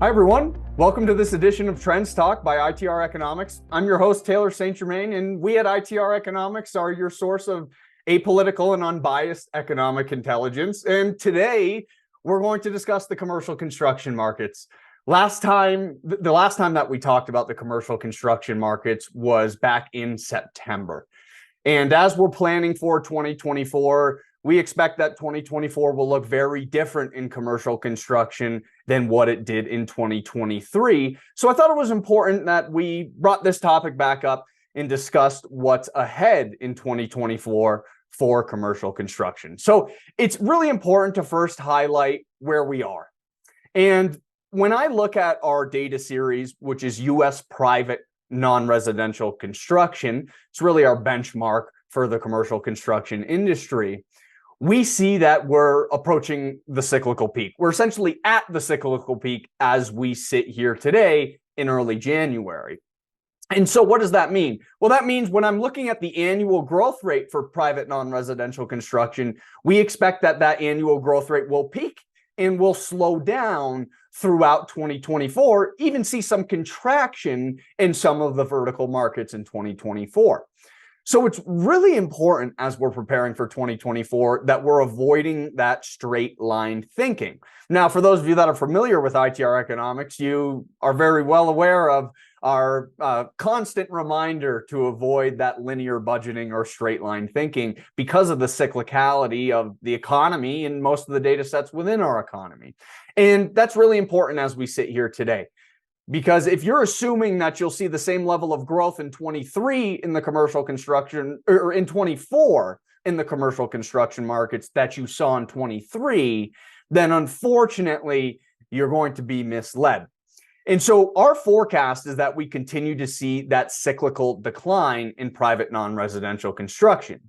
Hi, everyone. Welcome to this edition of TrendsTalk by ITR Economics. I'm your host, Taylor St. Germain, and we at ITR Economics are your source of apolitical and unbiased economic intelligence. And today, we're going to discuss the commercial construction markets. The last time that we talked about the commercial construction markets was back in September. And as we're planning for 2024, we expect that 2024 will look very different in commercial construction than what it did in 2023. So I thought it was important that we brought this topic back up and discussed what's ahead in 2024 for commercial construction. So it's really important to first highlight where we are. And when I look at our data series, which is U.S. private non-residential construction, it's really our benchmark for the commercial construction industry. We see that we're approaching the cyclical peak. We're essentially at the cyclical peak as we sit here today in early January. And so what does that mean? Well, that means when I'm looking at the annual growth rate for private non-residential construction, we expect that that annual growth rate will peak and will slow down throughout 2024, even see some contraction in some of the vertical markets in 2024. So it's really important as we're preparing for 2024 that we're avoiding that straight line thinking. Now, for those of you that are familiar with ITR Economics, you are very well aware of our constant reminder to avoid that linear budgeting or straight line thinking because of the cyclicality of the economy and most of the data sets within our economy. And that's really important as we sit here today. Because if you're assuming that you'll see the same level of growth in 23 in the commercial construction, or in 24 in the commercial construction markets that you saw in 23, then unfortunately, you're going to be misled. And so our forecast is that we continue to see that cyclical decline in private non-residential construction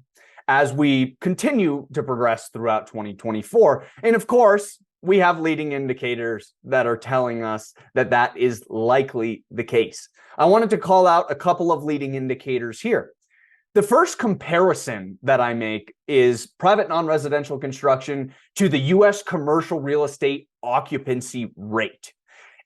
as we continue to progress throughout 2024. And of course, we have leading indicators that are telling us that that is likely the case. I wanted to call out a couple of leading indicators here. The first comparison that I make is private non-residential construction to the U.S. commercial real estate occupancy rate.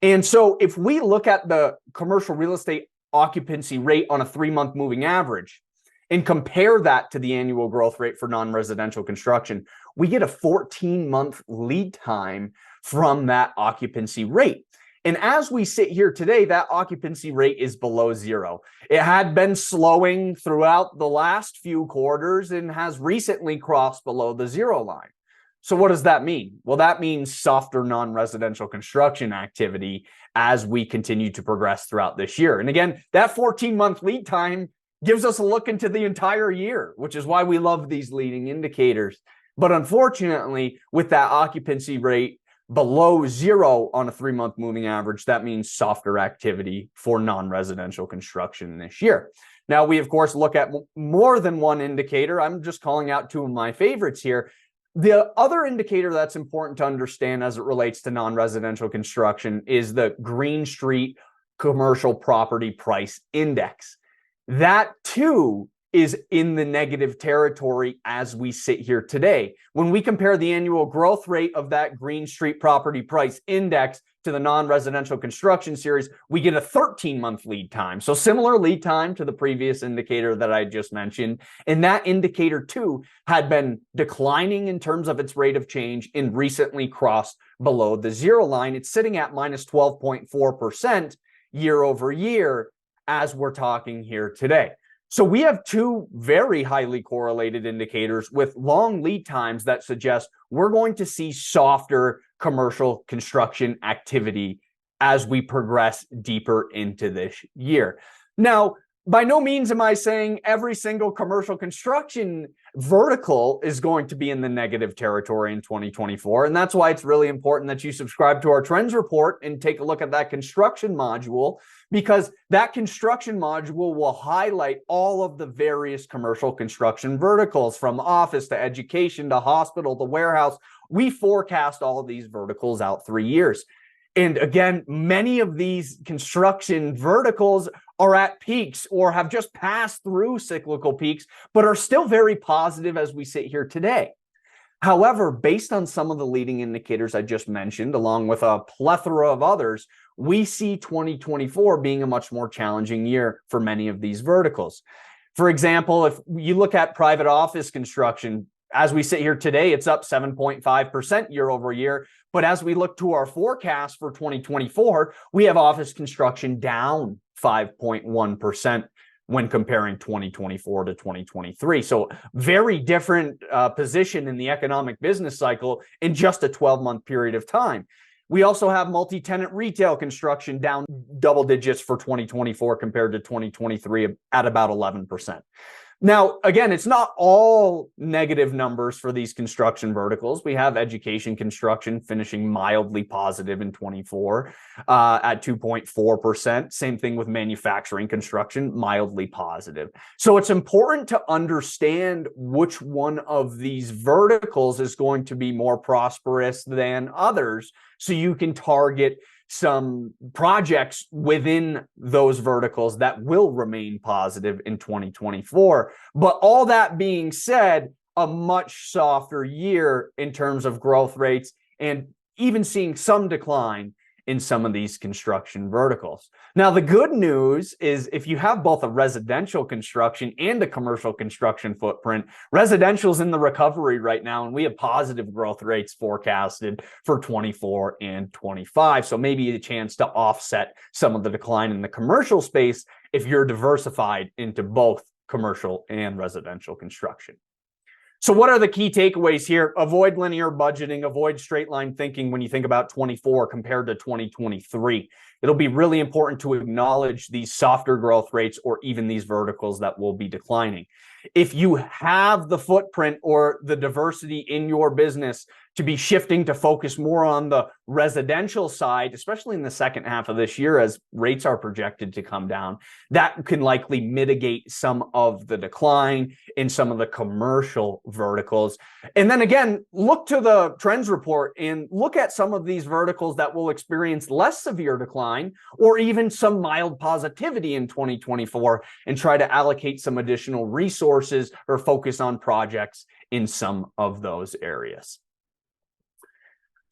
And so if we look at the commercial real estate occupancy rate on a 3-month moving average and compare that to the annual growth rate for non-residential construction, we get a 14-month lead time from that occupancy rate. And as we sit here today, that occupancy rate is below zero. It had been slowing throughout the last few quarters and has recently crossed below the zero line. So what does that mean? Well, that means softer non-residential construction activity as we continue to progress throughout this year. And again, that 14-month lead time gives us a look into the entire year, which is why we love these leading indicators. But unfortunately, with that occupancy rate below zero on a 3-month moving average, that means softer activity for non-residential construction this year. Now, we, of course, look at more than one indicator. I'm just calling out two of my favorites here. The other indicator that's important to understand as it relates to non-residential construction is the Green Street Commercial Property Price Index. That, too, is in the negative territory as we sit here today. When we compare the annual growth rate of that Green Street Property Price Index to the non-residential construction series, we get a 13-month lead time. So similar lead time to the previous indicator that I just mentioned. And that indicator, too, had been declining in terms of its rate of change and recently crossed below the zero line. It's sitting at minus 12.4% year over year as we're talking here today. So we have two very highly correlated indicators with long lead times that suggest we're going to see softer commercial construction activity as we progress deeper into this year. Now, by no means am I saying every single commercial construction vertical is going to be in the negative territory in 2024. And that's why it's really important that you subscribe to our trends report and take a look at that construction module, because that construction module will highlight all of the various commercial construction verticals, from office to education to hospital to warehouse. We forecast all of these verticals out 3 years. And again, many of these construction verticals are at peaks or have just passed through cyclical peaks, but are still very positive as we sit here today. However, based on some of the leading indicators I just mentioned, along with a plethora of others, we see 2024 being a much more challenging year for many of these verticals. For example, if you look at private office construction, as we sit here today, it's up 7.5% year over year. But as we look to our forecast for 2024, we have office construction down 5.1% when comparing 2024 to 2023. So very different position in the economic business cycle in just a 12-month period of time. We also have multi-tenant retail construction down double digits for 2024 compared to 2023 at about 11%. Now, again, it's not all negative numbers for these construction verticals. We have education construction finishing mildly positive in 24 at 2.4%. Same thing with manufacturing construction, mildly positive. So it's important to understand which one of these verticals is going to be more prosperous than others, so you can target some projects within those verticals that will remain positive in 2024. But all that being said, a much softer year in terms of growth rates, and even seeing some decline in some of these construction verticals. Now, the good news is if you have both a residential construction and a commercial construction footprint, residential's in the recovery right now, and we have positive growth rates forecasted for 24 and 25. So maybe a chance to offset some of the decline in the commercial space if you're diversified into both commercial and residential construction. So what are the key takeaways here? Avoid linear budgeting, avoid straight line thinking when you think about 24 compared to 2023. It'll be really important to acknowledge these softer growth rates or even these verticals that will be declining. If you have the footprint or the diversity in your business to be shifting to focus more on the residential side, especially in the second half of this year as rates are projected to come down, that can likely mitigate some of the decline in some of the commercial verticals. And then again, look to the trends report and look at some of these verticals that will experience less severe decline or even some mild positivity in 2024 and try to allocate some additional resources or focus on projects in some of those areas.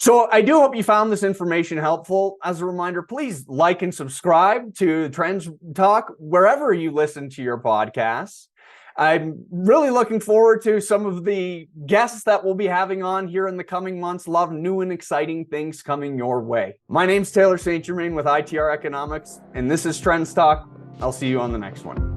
So I do hope you found this information helpful. As a reminder, please like and subscribe to Trends Talk wherever you listen to your podcasts. I'm really looking forward to some of the guests that we'll be having on here in the coming months. Love new and exciting things coming your way. My name's Taylor St. Germain with ITR Economics, and this is Trends Talk. I'll see you on the next one.